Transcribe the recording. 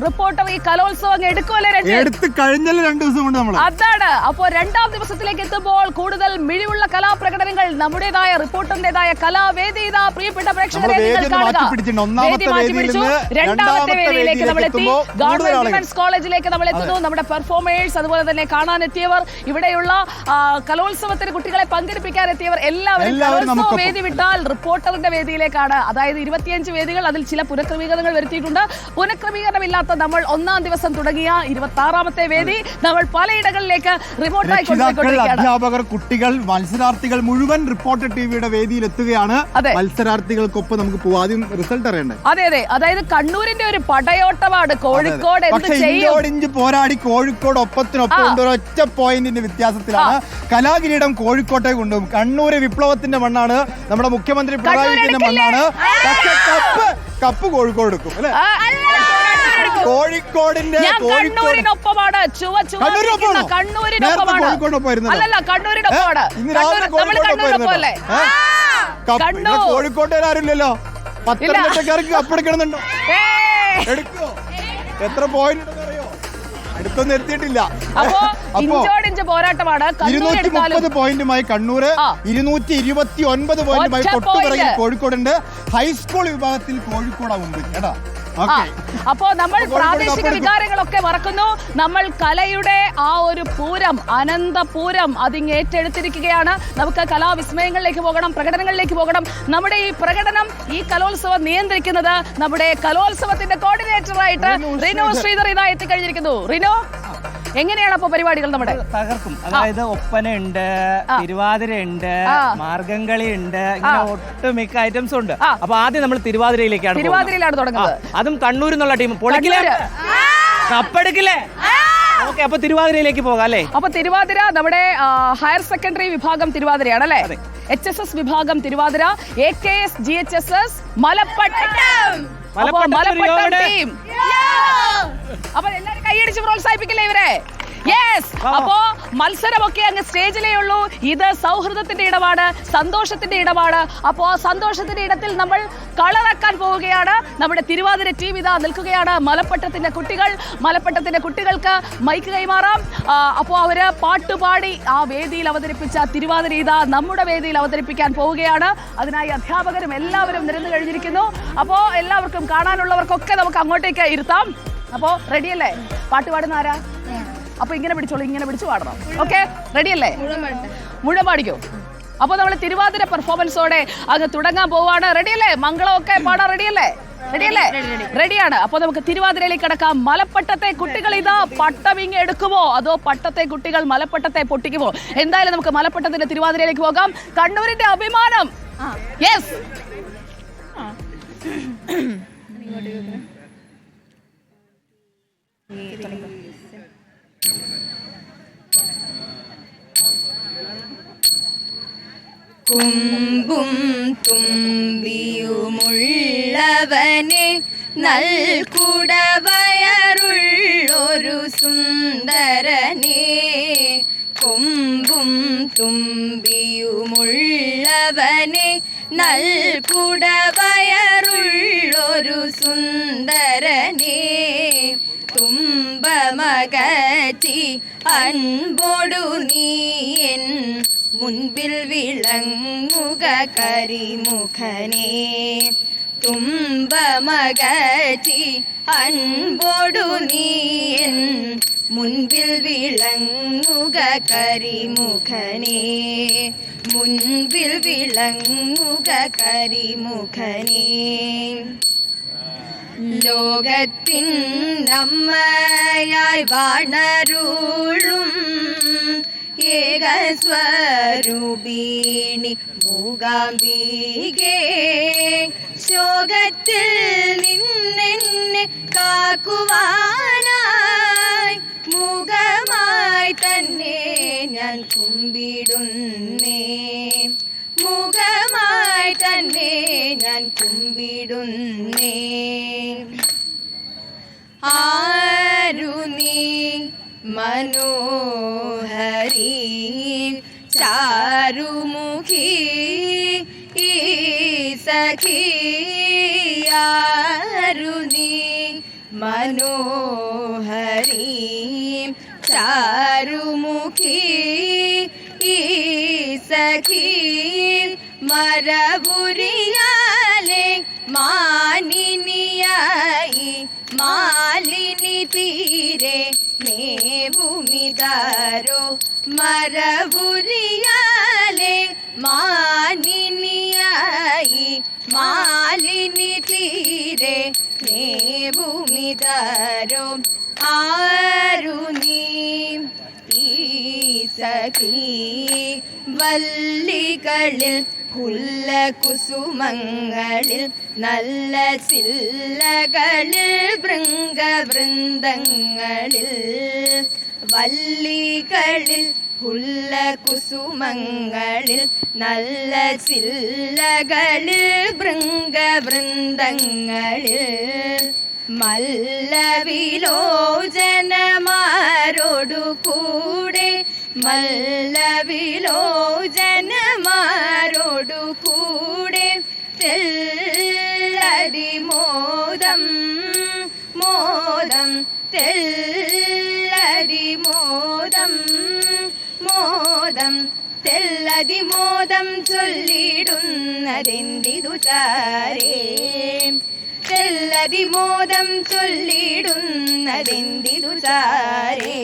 Reporter ഈ കലോത്സവം എടുക്കുമല്ലേ അതാണ്. അപ്പോൾ രണ്ടാം ദിവസത്തിലേക്ക് എത്തുമ്പോൾ കൂടുതൽ മിഴിവുള്ള കലാപ്രകടനങ്ങൾ നമ്മുടേതായ റിപ്പോർട്ടറിന്റേതായ കലാവേദി പ്രിയപ്പെട്ട പ്രേക്ഷകരെ രണ്ടാമത്തെ വേദിയിലേക്ക് നമ്മൾ എത്തി. ഗവൺമെന്റ് വിമൻസ് കോളേജിലേക്ക് നമ്മൾ എത്തുന്നു. നമ്മുടെ പെർഫോമേഴ്സ്, അതുപോലെ തന്നെ കാണാനെത്തിയവർ, ഇവിടെയുള്ള കലോത്സവത്തിന് കുട്ടികളെ പങ്കെടുപ്പിക്കാൻ എത്തിയവർ എല്ലാവരും കലോത്സവ വേദി വിട്ടാൽ റിപ്പോർട്ടറിന്റെ വേദിയിലേക്കാണ്. അതായത് 25 വേദികൾ, അതിൽ ചില പുനഃക്രമീകരണങ്ങൾ വരുത്തിയിട്ടുണ്ട്. പുനഃക്രമീകരണമില്ലാത്ത നമ്മൾ ഒന്നാം ദിവസം തുടങ്ങിയ 26ാമത്തെ വേദി നമ്മൾ പലയിടങ്ങളിലേക്ക് റിമോട്ടായി കൊണ്ടുപോയിക്കൊണ്ടിരിക്കുകയാണ്. അധ്യാപകർ, കുട്ടികൾ, മത്സരാർത്ഥികൾ മുഴുവൻ റിപ്പോർട്ടർ ടിവിയുടെ വേദിയിൽ എത്തുകയാണ്. മത്സരാർത്ഥികൾക്കൊപ്പം നമുക്ക് ആദ്യം റിസൾട്ട് അറിയണ്ടേ? അതെ അതെ, അതായത് കണ്ണൂരിന്റെ ഒരു പടയോട്ടമാണ്. കോഴിക്കോട് ഇഞ്ച് പോരാടി കോഴിക്കോട് ഒപ്പത്തിനൊപ്പം ഒരൊറ്റ പോയിന്റിന്റെ വ്യത്യാസത്തിലാണ് കലാകിരീടം കോഴിക്കോട്ടെ കൊണ്ടുപോകും. കണ്ണൂര് വിപ്ലവത്തിന്റെ മണ്ണാണ്, നമ്മുടെ മുഖ്യമന്ത്രി പിണറായി വിജയന്റെ മണ്ണാണ്. കപ്പ് കോഴിക്കോട് എടുക്കും അല്ലെ? കോഴിക്കോടിന്റെ കണ്ണൂരിനൊപ്പമാണ്. കോഴിക്കോട്ടുകാരില്ലല്ലോ, പത്തനംതിട്ടക്കാർക്ക് കപ്പെടുക്കണമെന്നുണ്ടോ? എടുക്കോ? എത്ര പോയിന്റ് അറിയോ? അടുത്തൊന്നും എത്തിയിട്ടില്ല. 230 പോയിന്റുമായി കണ്ണൂര്, 229 പോയിന്റുമായി തൊട്ടുപിറകിൽ കോഴിക്കോടുണ്ട്. ഹൈസ്കൂൾ വിഭാഗത്തിൽ കോഴിക്കോടാവുണ്ട് കേട്ടാ. അപ്പോ നമ്മൾ പ്രാദേശിക വികാരങ്ങളൊക്കെ മറക്കുന്നു. നമ്മൾ കലയുടെ ആ ഒരു പൂരം, അനന്തപൂരം അതിങ്ങ് ഏറ്റെടുത്തിരിക്കുകയാണ്. നമുക്ക് കലാവിസ്മയങ്ങളിലേക്ക് പോകണം, പ്രകടനങ്ങളിലേക്ക് പോകണം. നമ്മുടെ ഈ പ്രകടനം, ഈ കലോത്സവം നിയന്ത്രിക്കുന്നത് നമ്മുടെ കലോത്സവത്തിന്റെ കോർഡിനേറ്ററായിട്ട് റിനോ ശ്രീധർ ഇതാ എത്തിക്കഴിഞ്ഞിരിക്കുന്നു. റിനോ, എങ്ങനെയാണ് അപ്പൊ പരിപാടികൾ? നമ്മുടെ തകർക്കും. അതായത് ഒപ്പനയുണ്ട്, തിരുവാതിരയുണ്ട്, മാർഗംകളി ഉണ്ട്, ഇങ്ങനെ ഒട്ടുമിക്ക ഐറ്റംസ് ഉണ്ട്. അപ്പൊ ആദ്യം നമ്മൾ തിരുവാതിരയിലാണ് തുടങ്ങുന്നത്. അതും കണ്ണൂരിൽ നിന്നുള്ള ടീം പൊളിക്കില്ലേ, കപ്പെടുക്കില്ലേ? ഓക്കെ, അപ്പൊ തിരുവാതിരയിലേക്ക് പോകാം അല്ലേ? അപ്പൊ തിരുവാതിര നമ്മുടെ ഹയർ സെക്കൻഡറി വിഭാഗം തിരുവാതിരയാണല്ലേ? HSS വിഭാഗം Thiruvathira, AKS GHSS Malappattam team. അപ്പൊ എല്ലാരും കൈയടിച്ച് പ്രോത്സാഹിപ്പിക്കില്ലേ ഇവരെ? യെസ്. അപ്പോ മത്സരമൊക്കെ അങ്ങ് സ്റ്റേജിലേ ഉള്ളൂ. ഇത് സൗഹൃദത്തിന്റെ ഇടമാണ്, സന്തോഷത്തിന്റെ ഇടമാണ്. അപ്പോ സന്തോഷത്തിന്റെ ഇടത്തിൽ നമ്മൾ കളറാക്കാൻ പോവുകയാണ്. നമ്മുടെ തിരുവാതിര ടീം ഇതാ നിൽക്കുകയാണ്. മലപ്പട്ടത്തിന്റെ കുട്ടികൾക്ക് മൈക്ക് കൈമാറാം. അപ്പോ അവര് പാട്ടുപാടി ആ വേദിയിൽ അവതരിപ്പിച്ച തിരുവാതിര ഇതാ നമ്മുടെ വേദിയിൽ അവതരിപ്പിക്കാൻ പോവുകയാണ്. അതിനായി അധ്യാപകരും എല്ലാവരും നിരന്നു കഴിഞ്ഞിരിക്കുന്നു. അപ്പോ എല്ലാവർക്കും കാണാനുള്ളവർക്കൊക്കെ നമുക്ക് അങ്ങോട്ടേക്ക് ഇരുത്താം. അപ്പോ റെഡിയല്ലേ? പാട്ടുപാടുന്ന ആരാ? അപ്പൊ ഇങ്ങനെ പിടിച്ചു പാടണം. ഓക്കെ, റെഡിയല്ലേ? മുഴുവൻ പാടിക്കോ. അപ്പൊ നമ്മൾ തിരുവാതിര പെർഫോമൻസോടെ അങ്ങ് തുടങ്ങാൻ പോവാണ്. റെഡിയല്ലേ? മംഗളമൊക്കെ പാടാൻ റെഡിയല്ലേ? റെഡിയാണ്. അപ്പൊ നമുക്ക് തിരുവാതിരയിലേക്ക് കടക്കാം. മലപ്പട്ടത്തെ കുട്ടികൾ ഇതാ പട്ടമിങ് എടുക്കുമോ, അതോ പട്ടത്തെ കുട്ടികൾ മലപ്പട്ടത്തെ പൊട്ടിക്കുമോ? എന്തായാലും നമുക്ക് മലപ്പട്ടത്തിന്റെ തിരുവാതിരയിലേക്ക് പോകാം. കണ്ണൂരിന്റെ അഭിമാനം. യെസ്. കുമ്പും തുമ്പിയുമുള്ളവനെ നൽകുടവയറുള്ളൊരു സുന്ദരനെ. കൊമ്പും തുമ്പിയുമുള്ളവനെ നൽകുടവയറുള്ളൊരു സുന്ദരനെ. തുമ്പമകറ്റി അൻപൊടു നീയൻ മുൻപിൽ വിളങ്ങുക കരിമുഖനെ. തുമ്പമകറ്റി അൻപൊടു നീയൻ മുൻപിൽ വിളങ്ങുക കരിമുഖനെ. മുൻപിൽ വിളങ്ങുക കരിമുഖനെ. ലോകത്തിൻ അമ്മയായി വാണരുളും ഏകസ്വരൂപിണി മൂകാംബികേ. ശോകത്തിൽ നിന്നെന്നെ കാക്കുവാനായി മുഖമായി തന്നെ ഞാൻ കുമ്പിടുന്നേ. മുഖമായി തന്നെ ഞാൻ കുമ്പിടുന്നേ. ആരു നീ മനോഹരി ചാരുമുഖി ഈ സഖി. ആരു നീ മനോഹരീം ചാരുമുഖീ ഈ സഖീം മരവുരിയാലെ മാനിനിയായി മാലിനി തീരെ മേവുമിതാരോ മരവുരിയാലെ മാനിനിയായി മാലിനി തീരെ മേവുമിതാരോ ആരു നീ ഈ സഖീ വല്ലികളിൽ പുല്ല കുസുമങ്ങളിൽ നല്ല ചില്ലകളിൽ വൃന്ദങ്ങളിൽ വല്ലികളിൽ പുല്ല കുസുമങ്ങളിൽ നല്ല ചില്ലകളിൽ വൃന്ദങ്ങളിൽ മല്ലവിലോചനമാരോടു കൂടെ മല്ലവിലോചനമാരോടു കൂടെ തെല്ലതി മോദം മോദം തെല്ലതി മോദം മോദം തെല്ലതി മോദം ചൊല്ലിടുന്നതെന്തിതു ചാരേ തെല്ലതി മോദം ചൊല്ലിടുന്നതെന്തിതു ചാരേ